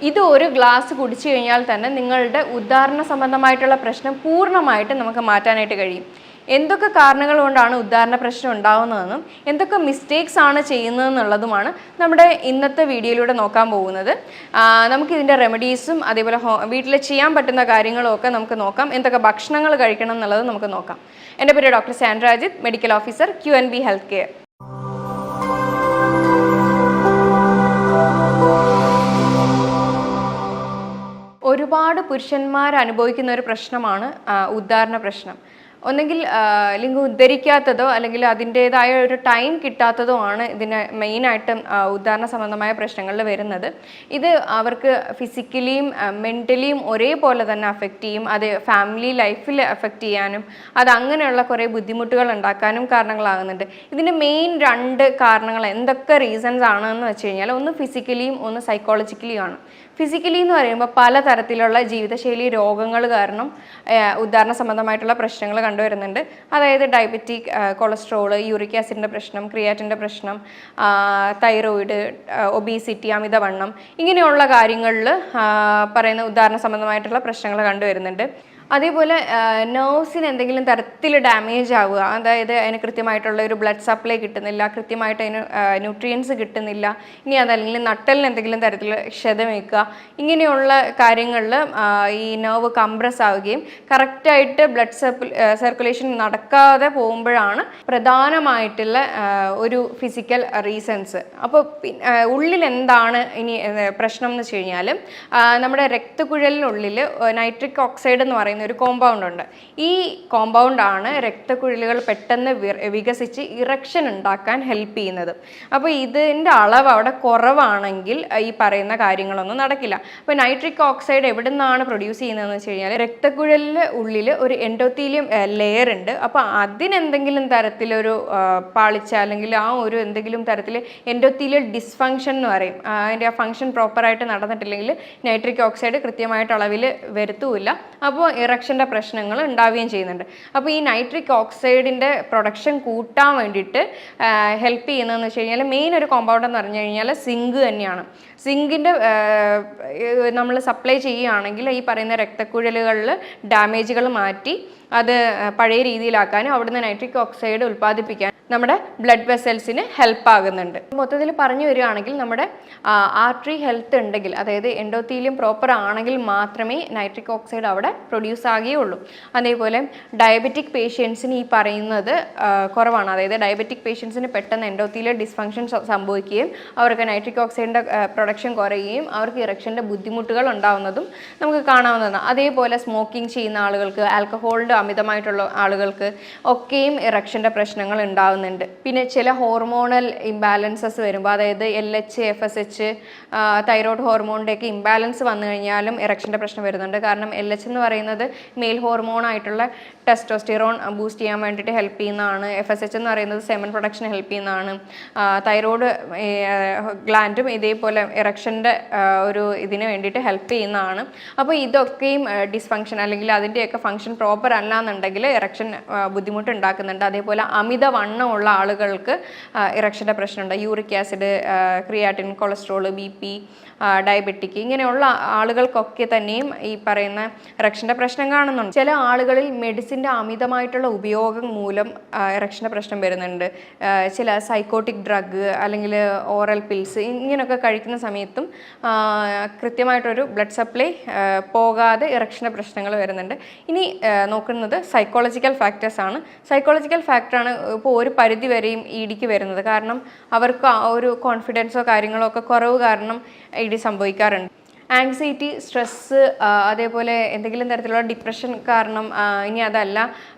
ഇത് ഒരു ഗ്ലാസ് കുടിച്ചു കഴിഞ്ഞാൽ തന്നെ നിങ്ങളുടെ ഉദാഹരണ സംബന്ധമായിട്ടുള്ള പ്രശ്നം പൂർണ്ണമായിട്ട് നമുക്ക് മാറ്റാനായിട്ട് കഴിയും. എന്തൊക്കെ കാരണങ്ങൾ കൊണ്ടാണ് ഉദാഹരണ പ്രശ്നം ഉണ്ടാകുന്നതെന്നും എന്തൊക്കെ മിസ്റ്റേക്സ് ആണ് ചെയ്യുന്നതെന്നുള്ളതുമാണ് നമ്മുടെ ഇന്നത്തെ വീഡിയോയിലൂടെ നോക്കാൻ പോകുന്നത്. നമുക്കിതിൻ്റെ റെമഡീസും അതേപോലെ വീട്ടിൽ ചെയ്യാൻ പറ്റുന്ന കാര്യങ്ങളും ഒക്കെ നമുക്ക് നോക്കാം. എന്തൊക്കെ ഭക്ഷണങ്ങൾ കഴിക്കണം എന്നുള്ളത് നമുക്ക് നോക്കാം. എൻ്റെ പേര് doctor Sandra Ajith, medical officer QNB health care. ഒരുപാട് പുരുഷന്മാർ അനുഭവിക്കുന്ന ഒരു പ്രശ്നമാണ് ഉദാഹരണ പ്രശ്നം. ഒന്നെങ്കിൽ ലിംഗം ഉദ്ധരിക്കാത്തതോ അല്ലെങ്കിൽ അതിൻ്റേതായ ഒരു ടൈം കിട്ടാത്തതോ ആണ് ഇതിന് മെയിനായിട്ടും ഉദാഹരണ സംബന്ധമായ പ്രശ്നങ്ങളിൽ വരുന്നത്. ഇത് അവർക്ക് ഫിസിക്കലിയും മെൻ്റലിയും ഒരേപോലെ തന്നെ അഫക്റ്റ് ചെയ്യും. അത് ഫാമിലി ലൈഫിൽ അഫക്റ്റ് ചെയ്യാനും അത് അങ്ങനെയുള്ള കുറേ ബുദ്ധിമുട്ടുകൾ ഉണ്ടാക്കാനും കാരണങ്ങളാകുന്നുണ്ട്. ഇതിൻ്റെ മെയിൻ 2 കാരണങ്ങൾ എന്തൊക്കെ റീസൺസ് ആണെന്ന് വെച്ച് കഴിഞ്ഞാൽ ഒന്ന് ഫിസിക്കലിയും ഒന്ന് സൈക്കോളജിക്കലിയും ആണ്. ഫിസിക്കലി എന്ന് പറയുമ്പോൾ പലതരത്തിലുള്ള ജീവിതശൈലി രോഗങ്ങൾ കാരണം ഉദാഹരണ സംബന്ധമായിട്ടുള്ള പ്രശ്നങ്ങൾ കണ്ടുവരുന്നുണ്ട്. അതായത് ഡയബറ്റിക്, കൊളസ്ട്രോള്, യൂറിക് ആസിഡിൻ്റെ പ്രശ്നം, ക്രിയാറ്റിൻ്റെ പ്രശ്നം, തൈറോയിഡ്, ഒബീസിറ്റി, അമിതവണ്ണം, ഇങ്ങനെയുള്ള കാര്യങ്ങളിൽ പറയുന്ന ഉദാഹരണ സംബന്ധമായിട്ടുള്ള പ്രശ്നങ്ങൾ കണ്ടുവരുന്നുണ്ട്. അതേപോലെ നെർവ്സിന് എന്തെങ്കിലും തരത്തിൽ ഡാമേജ് ആവുക, അതായത് അതിന് കൃത്യമായിട്ടുള്ള ഒരു ബ്ലഡ് സപ്ലൈ കിട്ടുന്നില്ല, കൃത്യമായിട്ട് അതിന് ന്യൂട്രിയൻസ് കിട്ടുന്നില്ല, ഇനി അതല്ലെങ്കിൽ നട്ടലിന് എന്തെങ്കിലും തരത്തിൽ ക്ഷതമേൽക്കുക, ഇങ്ങനെയുള്ള കാര്യങ്ങളിൽ ഈ നെർവ് കംപ്രസ് ആവുകയും കറക്റ്റായിട്ട് ബ്ലഡ് സർക്കുലേഷൻ നടക്കാതെ പോകുമ്പോഴാണ് പ്രധാനമായിട്ടുള്ള ഒരു ഫിസിക്കൽ റീസൺസ്. അപ്പോൾ ഉള്ളിൽ എന്താണ് ഇനി പ്രശ്നം എന്ന് വെച്ച് കഴിഞ്ഞാൽ നമ്മുടെ രക്തക്കുഴലിനുള്ളിൽ നൈട്രിക് ഓക്സൈഡ് എന്ന് പറയുന്ന ഒരു കോമ്പൗണ്ട് ഉണ്ട്. ഈ കോമ്പൗണ്ടാണ് രക്തക്കുഴലുകൾ പെട്ടെന്ന് വികസിച്ച് ഇറക്ഷൻ ഉണ്ടാക്കാൻ ഹെൽപ്പ് ചെയ്യുന്നത്. അപ്പോൾ ഇതിൻ്റെ അളവ് അവിടെ കുറവാണെങ്കിൽ ഈ പറയുന്ന കാര്യങ്ങളൊന്നും നടക്കില്ല. അപ്പോൾ നൈട്രിക് ഓക്സൈഡ് എവിടെ നിന്നാണ് പ്രൊഡ്യൂസ് ചെയ്യുന്നതെന്ന് വെച്ച് കഴിഞ്ഞാൽ രക്തക്കുഴലിൻ്റെ ഉള്ളിൽ ഒരു എൻഡോത്തീലിയം ലെയർ ഉണ്ട്. അപ്പോൾ അതിനെന്തെങ്കിലും തരത്തിലൊരു പാളിച്ച അല്ലെങ്കിൽ ആ ഒരു എന്തെങ്കിലും തരത്തിൽ എൻഡോത്തീലിയൽ ഡിസ്ഫങ്ഷൻ എന്ന് പറയും. അതിൻ്റെ ആ ഫങ്ഷൻ പ്രോപ്പറായിട്ട് നടന്നിട്ടില്ലെങ്കിൽ നൈട്രിക് ഓക്സൈഡ് കൃത്യമായിട്ട് അളവിൽ വരുത്തുമില്ല. അപ്പോൾ ഇറക്ഷൻ്റെ പ്രശ്നങ്ങൾ ഉണ്ടാവുകയും ചെയ്യുന്നുണ്ട്. അപ്പോൾ ഈ നൈട്രിക് ഓക്സൈഡിൻ്റെ പ്രൊഡക്ഷൻ കൂട്ടാൻ വേണ്ടിയിട്ട് ഹെൽപ്പ് ചെയ്യുന്നതെന്ന് വെച്ച് കഴിഞ്ഞാൽ മെയിൻ ഒരു കോമ്പൗണ്ട് എന്ന് പറഞ്ഞു കഴിഞ്ഞാൽ സിങ്ക് തന്നെയാണ്. സിങ്കിൻ്റെ നമ്മൾ സപ്ലൈ ചെയ്യുകയാണെങ്കിൽ ഈ പറയുന്ന രക്തക്കുഴലുകളിൽ ഡാമേജുകൾ മാറ്റി അത് പഴയ രീതിയിലാക്കാനും അവിടുന്ന് നൈട്രിക് ഓക്സൈഡ് ഉൽപ്പാദിപ്പിക്കാൻ നമ്മുടെ ബ്ലഡ് വെസൽസിന് ഹെൽപ്പ് ആകുന്നുണ്ട്. മൊത്തത്തിൽ പറഞ്ഞു വരികയാണെങ്കിൽ നമ്മുടെ ആർട്ടറി ഹെൽത്ത് ഉണ്ടെങ്കിൽ, അതായത് എൻഡോത്തീലിയം പ്രോപ്പർ ആണെങ്കിൽ മാത്രമേ നൈട്രിക് ഓക്സൈഡ് അവിടെ പ്രൊഡ്യൂസ് ആകുകയുള്ളൂ. അതേപോലെ ഡയബറ്റിക് പേഷ്യൻസിന് ഈ പറയുന്നത് കുറവാണ്. അതായത് ഡയബറ്റിക് പേഷ്യൻസിന് പെട്ടെന്ന് എൻഡോത്തീലിയൽ ഡിസ്ഫങ്ഷൻ സംഭവിക്കുകയും അവർക്ക് നൈട്രിക് ഓക്സൈഡിൻ്റെ പ്രൊഡക്ഷൻ കുറയുകയും അവർക്ക് ഇറക്ഷൻ്റെ ബുദ്ധിമുട്ടുകൾ ഉണ്ടാകുന്നതും നമുക്ക് കാണാവുന്നതാണ്. അതേപോലെ സ്മോക്കിംഗ് ചെയ്യുന്ന ആളുകൾക്ക്, ആൽക്കഹോളിൻ്റെ അമിതമായിട്ടുള്ള ആളുകൾക്ക് ഒക്കെയും ഇറക്ഷൻ്റെ പ്രശ്നങ്ങൾ ഉണ്ടാകുന്നുണ്ട്. പിന്നെ ചില ഹോർമോണൽ ഇംബാലൻസസ് വരുമ്പോൾ, അതായത് LH, FSH, തൈറോയ്ഡ് ഹോർമോണിൻ്റെയൊക്കെ ഇംബാലൻസ് വന്നു കഴിഞ്ഞാലും ഇറക്ഷൻ്റെ പ്രശ്നം വരുന്നുണ്ട്. കാരണം LH എന്ന് പറയുന്നത് മെയിൽ ഹോർമോൺ ആയിട്ടുള്ള ടെസ്റ്റോസ്റ്റിറോൺ ബൂസ്റ്റ് ചെയ്യാൻ വേണ്ടിയിട്ട് ഹെൽപ്പ് ചെയ്യുന്നതാണ്. FSH എന്ന് പറയുന്നത് സെമൻ പ്രൊഡക്ഷന് ഹെൽപ്പ് ചെയ്യുന്നതാണ്. തൈറോയ്ഡ് ഗ്ലാൻഡും ഇതേപോലെ ഇറക്ഷൻ്റെ ഒരു ഇതിന് വേണ്ടിയിട്ട് ഹെൽപ്പ് ചെയ്യുന്നതാണ്. അപ്പോൾ ഇതൊക്കെയും ഡിസ്ഫങ്ഷൻ അല്ലെങ്കിൽ അതിൻ്റെയൊക്കെ ഫങ്ഷൻ പ്രോപ്പർ അല്ല എന്നുണ്ടെങ്കിൽ ഇറക്ഷൻ ബുദ്ധിമുട്ട് ഉണ്ടാക്കുന്നുണ്ട്. അതേപോലെ അമിതവണ്ണമുള്ള ആളുകൾക്ക് ഇറക്ഷൻ്റെ പ്രശ്നമുണ്ട്. Uric acid, creatine, cholesterol, BP, diabetic, ഇങ്ങനെയുള്ള ആളുകൾക്കൊക്കെ തന്നെയും ഈ പറയുന്ന ഇറക്ഷൻ്റെ പ്രശ്നം കാണുന്നുണ്ട്. ചില ആളുകളിൽ മെഡിസിൻ്റെ അമിതമായിട്ടുള്ള ഉപയോഗം മൂലം ഇറക്ഷൻ്റെ പ്രശ്നം വരുന്നുണ്ട്. ചില സൈക്കോട്ടിക് ഡ്രഗ് അല്ലെങ്കിൽ ഓറൽ പിൽസ് ഇങ്ങനെയൊക്കെ കഴിക്കുന്ന സമയത്തും കൃത്യമായിട്ടൊരു ബ്ലഡ് സപ്ലൈ പോകാതെ ഇറക്ഷൻ്റെ പ്രശ്നങ്ങൾ വരുന്നുണ്ട്. ഇനി നോക്കുന്നത് സൈക്കോളജിക്കൽ ഫാക്ടേഴ്സാണ്. സൈക്കോളജിക്കൽ ഫാക്ടറാണ് ഇപ്പോൾ ഒരു പരിധി വരെയും EDക്ക് വരുന്നത്. കാരണം അവർക്ക് ആ ഒരു കോൺഫിഡൻസോ കാര്യങ്ങളോ ഒക്കെ കുറവ് കാരണം ED സംഭവിക്കാറുണ്ട്. ആങ്സൈറ്റി, സ്ട്രെസ്സ്, അതേപോലെ എന്തെങ്കിലും തരത്തിലുള്ള ഡിപ്രഷൻ കാരണം, ഇനി അതല്ല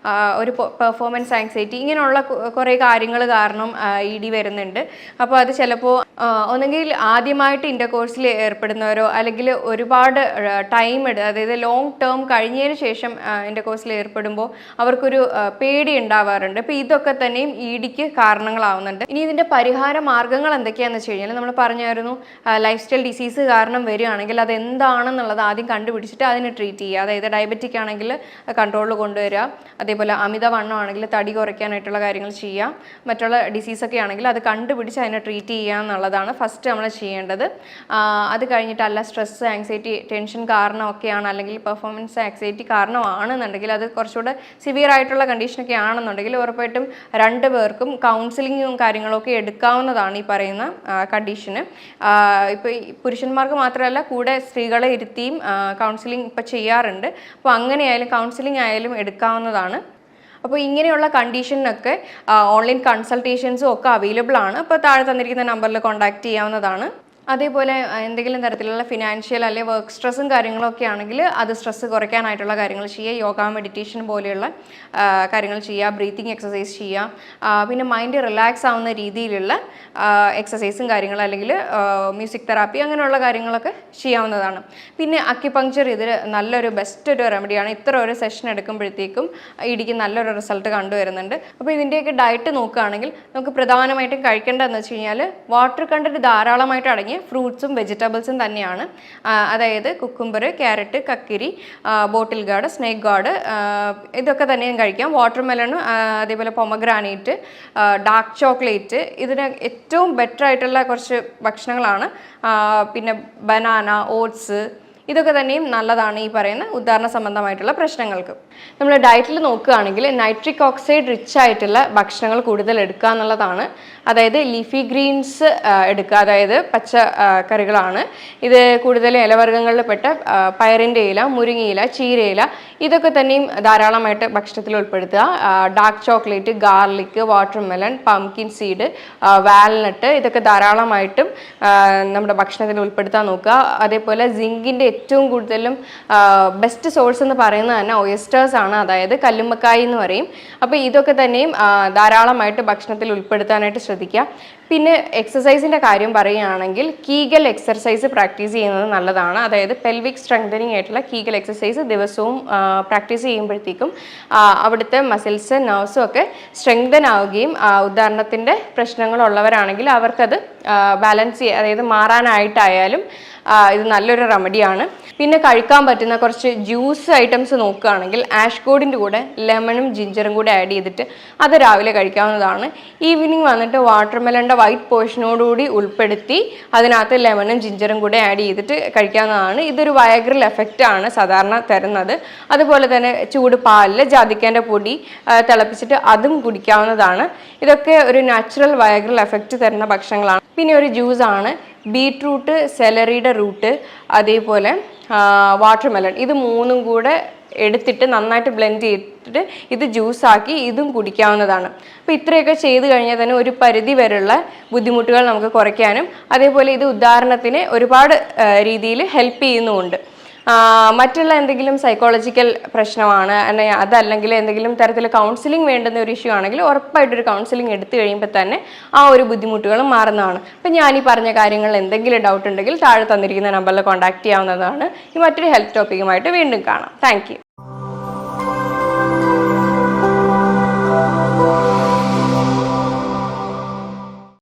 ഒരു പെർഫോമൻസ് ആങ്സൈറ്റി, ഇങ്ങനെയുള്ള കുറേ കാര്യങ്ങൾ കാരണം ED വരുന്നുണ്ട്. അപ്പോൾ അത് ചിലപ്പോൾ ഒന്നെങ്കിൽ ആദ്യമായിട്ട് ഇൻ്റർകോഴ്സിൽ ഏർപ്പെടുന്നവരോ അല്ലെങ്കിൽ ഒരുപാട് ടൈം അതായത് ലോങ് ടേം കഴിഞ്ഞതിന് ശേഷം ഇൻ്റർകോഴ്സിൽ ഏർപ്പെടുമ്പോൾ അവർക്കൊരു പേടി ഉണ്ടാവാറുണ്ട്. അപ്പോൾ ഇതൊക്കെ തന്നെയും EDക്ക് കാരണങ്ങളാവുന്നുണ്ട്. ഇനി ഇതിൻ്റെ പരിഹാര മാർഗ്ഗങ്ങൾ എന്തൊക്കെയാണെന്ന് വെച്ച് കഴിഞ്ഞാൽ നമ്മൾ പറഞ്ഞായിരുന്നു, ലൈഫ് സ്റ്റൈൽ ഡിസീസ് കാരണം വരികയാണെങ്കിൽ അത് എന്താണെന്നുള്ളത് ആദ്യം കണ്ടുപിടിച്ചിട്ട് അതിനെ ട്രീറ്റ് ചെയ്യുക. അതായത് ഡയബറ്റിക് ആണെങ്കിൽ കൺട്രോളിൽ കൊണ്ടുവരിക, അതേപോലെ അമിതവണ്ണം ആണെങ്കിൽ തടി കുറയ്ക്കാനായിട്ടുള്ള കാര്യങ്ങൾ ചെയ്യുക, മറ്റുള്ള ഡിസീസൊക്കെ ആണെങ്കിൽ അത് കണ്ടുപിടിച്ച് അതിനെ ട്രീറ്റ് ചെയ്യുക എന്നുള്ളതാണ് ഫസ്റ്റ് നമ്മൾ ചെയ്യേണ്ടത്. അത് കഴിഞ്ഞിട്ടല്ല സ്ട്രെസ്, ആങ്സൈറ്റി, ടെൻഷൻ കാരണമൊക്കെയാണ്, അല്ലെങ്കിൽ പെർഫോമൻസ് ആങ്സൈറ്റി കാരണമാണെന്നുണ്ടെങ്കിൽ, അത് കുറച്ചുകൂടെ സിവിയർ ആയിട്ടുള്ള കണ്ടീഷനൊക്കെ ആണെന്നുണ്ടെങ്കിൽ ഉറപ്പായിട്ടും രണ്ടുപേർക്കും കൗൺസിലിങ്ങും കാര്യങ്ങളൊക്കെ എടുക്കാവുന്നതാണ് ഈ പറയുന്ന കണ്ടീഷന്. ഇപ്പോൾ പുരുഷന്മാർക്ക് മാത്രമല്ല, കൂടെ സ്ത്രീകളെ ഇരുത്തിയും കൗൺസിലിംഗ് ഇപ്പോൾ ചെയ്യാറുണ്ട്. അപ്പോൾ അങ്ങനെയായാലും കൗൺസിലിംഗ് ആയാലും എടുക്കാവുന്നതാണ്. അപ്പോൾ ഇങ്ങനെയുള്ള കണ്ടീഷനൊക്കെ ഓൺലൈൻ കൺസൾട്ടേഷൻസും ഒക്കെ അവൈലബിൾ ആണ്. അപ്പോൾ താഴെ തന്നിരിക്കുന്ന നമ്പറിൽ കോൺടാക്റ്റ് ചെയ്യാവുന്നതാണ്. അതേപോലെ എന്തെങ്കിലും തരത്തിലുള്ള ഫിനാൻഷ്യൽ അല്ലെങ്കിൽ വർക്ക് സ്ട്രെസ്സും കാര്യങ്ങളൊക്കെ ആണെങ്കിൽ അത് സ്ട്രെസ്സ് കുറയ്ക്കാനായിട്ടുള്ള കാര്യങ്ങൾ ചെയ്യുക. യോഗ, മെഡിറ്റേഷൻ പോലെയുള്ള കാര്യങ്ങൾ ചെയ്യുക, ബ്രീത്തിങ് എക്സസൈസ് ചെയ്യുക, പിന്നെ മൈൻഡ് റിലാക്സ് ആവുന്ന രീതിയിലുള്ള എക്സസൈസും കാര്യങ്ങൾ, അല്ലെങ്കിൽ മ്യൂസിക് തെറാപ്പി അങ്ങനെയുള്ള കാര്യങ്ങളൊക്കെ ചെയ്യാവുന്നതാണ്. പിന്നെ അക്യുപങ്ക്ചർ ഇതിൽ നല്ലൊരു ബെസ്റ്റ് ഒരു റെമഡിയാണ്. ഇത്ര ഒരു സെഷൻ എടുക്കുമ്പോഴത്തേക്കും ഇടിക്ക് നല്ലൊരു റിസൾട്ട് കണ്ടുവരുന്നുണ്ട്. അപ്പോൾ ഇതിൻ്റെയൊക്കെ ഡയറ്റ് നോക്കുകയാണെങ്കിൽ നമുക്ക് പ്രധാനമായിട്ടും കഴിക്കേണ്ടതെന്ന് വെച്ച് കഴിഞ്ഞാൽ വാട്ടർ കണ്ടന്റ് ധാരാളമായിട്ട് അടങ്ങി ഫ്രൂട്ട്സും വെജിറ്റബിൾസും തന്നെയാണ്. അതായത് കുക്കുംബർ, ക്യാരറ്റ്, കക്കിരി, ബോട്ടിൽ ഗാർഡ്, സ്നേക്ക് ഗാർഡ്, ഇതൊക്കെ തന്നെയും കഴിക്കാം. വാട്ടർമെലൺ, അതേപോലെ പൊമഗ്രാനൈറ്റ്, ഡാർക്ക് ചോക്ലേറ്റ്, ഇതിന് ഏറ്റവും ബെറ്റർ ആയിട്ടുള്ള കുറച്ച് ഭക്ഷണങ്ങളാണ്. പിന്നെ ബനാന, ഓട്സ്, ഇതൊക്കെ തന്നെയും നല്ലതാണ് ഈ പറയുന്ന ഉദാഹരണ സംബന്ധമായിട്ടുള്ള പ്രശ്നങ്ങൾക്ക്. നമ്മൾ ഡയറ്റിൽ നോക്കുകയാണെങ്കിൽ നൈട്രിക് ഓക്സൈഡ് റിച്ച് ആയിട്ടുള്ള ഭക്ഷണങ്ങൾ കൂടുതൽ എടുക്കുക എന്നുള്ളതാണ്. അതായത് ലീഫി ഗ്രീൻസ് എടുക്കുക, അതായത് പച്ച കറികളാണ്. ഇത് കൂടുതലും ഇലവർഗ്ഗങ്ങളിൽ പെട്ട പയറിൻ്റെ ഇല, മുരിങ്ങയില, ചീരയില, ഇതൊക്കെ തന്നെയും ധാരാളമായിട്ട് ഭക്ഷണത്തിൽ ഉൾപ്പെടുത്തുക. Dark chocolate, garlic, watermelon, pumpkin seed, walnut, ഇതൊക്കെ ധാരാളമായിട്ടും നമ്മുടെ ഭക്ഷണത്തിൽ ഉൾപ്പെടുത്താൻ നോക്കുക. അതേപോലെ സിങ്കിൻ്റെ ഏറ്റവും കൂടുതലും ബെസ്റ്റ് സോഴ്സ് എന്ന് പറയുന്നത് തന്നെ ഓയസ്റ്റേഴ്സ് ആണ്, അതായത് കല്ലുമ്മക്കായി എന്ന് പറയും. അപ്പോൾ ഇതൊക്കെ തന്നെയും ധാരാളമായിട്ട് ഭക്ഷണത്തിൽ ഉൾപ്പെടുത്താനായിട്ട് ശ്രദ്ധിക്കുക. പിന്നെ എക്സസൈസിൻ്റെ കാര്യം പറയുകയാണെങ്കിൽ കീഗൽ എക്സർസൈസ് പ്രാക്ടീസ് ചെയ്യുന്നത് നല്ലതാണ്. അതായത് പെൽവിക് സ്ട്രെങ്തനിങ് ആയിട്ടുള്ള കീഗൽ എക്സസൈസ് ദിവസവും പ്രാക്ടീസ് ചെയ്യുമ്പോഴത്തേക്കും അവിടുത്തെ മസിൽസ്, നെർവ്സും ഒക്കെ സ്ട്രെങ്തൻ ആവുകയും ഉദാഹരണത്തിൻ്റെ പ്രശ്നങ്ങളുള്ളവരാണെങ്കിൽ അവർക്കത് ബാലൻസ് ചെയ്യുക, അതായത് മാറാനായിട്ടായാലും ഇത് നല്ലൊരു റെമഡിയാണ്. പിന്നെ കഴിക്കാൻ പറ്റുന്ന കുറച്ച് ജ്യൂസ് ഐറ്റംസ് നോക്കുകയാണെങ്കിൽ ആഷ്കോഡിൻ്റെ കൂടെ ലെമണും ജിഞ്ചറും കൂടെ ആഡ് ചെയ്തിട്ട് അത് രാവിലെ കഴിക്കാവുന്നതാണ്. ഈവനിങ് വന്നിട്ട് വാട്ടർമെലൻ്റെ വൈറ്റ് പോർഷനോടുകൂടി ഉൾപ്പെടുത്തി അതിനകത്ത് ലെമണും ജിഞ്ചറും കൂടെ ആഡ് ചെയ്തിട്ട് കഴിക്കാവുന്നതാണ്. ഇതൊരു വയഗ്രൽ എഫക്റ്റ് ആണ് സാധാരണ തരുന്നത്. അതുപോലെ തന്നെ ചൂട് പാലിൽ ജാതിക്കേൻ്റെ പൊടി തിളപ്പിച്ചിട്ട് അതും കുടിക്കാവുന്നതാണ്. ഇതൊക്കെ ഒരു നാച്ചുറൽ വയഗ്രൽ എഫക്റ്റ് തരുന്ന ഭക്ഷണങ്ങളാണ്. പിന്നെ ഒരു ജ്യൂസാണ് ബീട്രൂട്ട്, സെലറിയുടെ റൂട്ട്, അതേപോലെ വാട്ടർമെലൺ, ഇത് മൂന്നും കൂടെ എടുത്തിട്ട് നന്നായിട്ട് ബ്ലെൻഡ് ചെയ്തിട്ട് ഇത് ജ്യൂസാക്കി ഇതും കുടിക്കാവുന്നതാണ്. അപ്പോൾ ഇത്രയൊക്കെ ചെയ്ത് കഴിഞ്ഞാൽ തന്നെ ഒരു പരിധി വരെയുള്ള ബുദ്ധിമുട്ടുകൾ നമുക്ക് കുറയ്ക്കാനും അതേപോലെ ഇത് ഉദാഹരണത്തിന് ഒരുപാട് രീതിയിൽ ഹെൽപ്പ് ചെയ്യുന്നുമുണ്ട്. മറ്റുള്ള എന്തെങ്കിലും സൈക്കോളജിക്കൽ പ്രശ്നമാണ്, അതല്ലെങ്കിൽ എന്തെങ്കിലും തരത്തിൽ കൗൺസിലിംഗ് വേണ്ടുന്ന ഒരു ഇഷ്യൂ ആണെങ്കിൽ ഉറപ്പായിട്ടൊരു കൗൺസിലിംഗ് എടുത്തു കഴിയുമ്പോൾ തന്നെ ആ ഒരു ബുദ്ധിമുട്ടുകളും മാറുന്നതാണ്. അപ്പം ഞാൻ ഈ പറഞ്ഞ കാര്യങ്ങളിൽ എന്തെങ്കിലും ഡൗട്ട് ഉണ്ടെങ്കിൽ താഴെ തന്നിരിക്കുന്ന നമ്പറിൽ കോൺടാക്ട് ചെയ്യാവുന്നതാണ്. ഈ മറ്റൊരു ഹെൽത്ത് ടോപ്പിക്കുമായിട്ട് വീണ്ടും കാണാം. Thank you.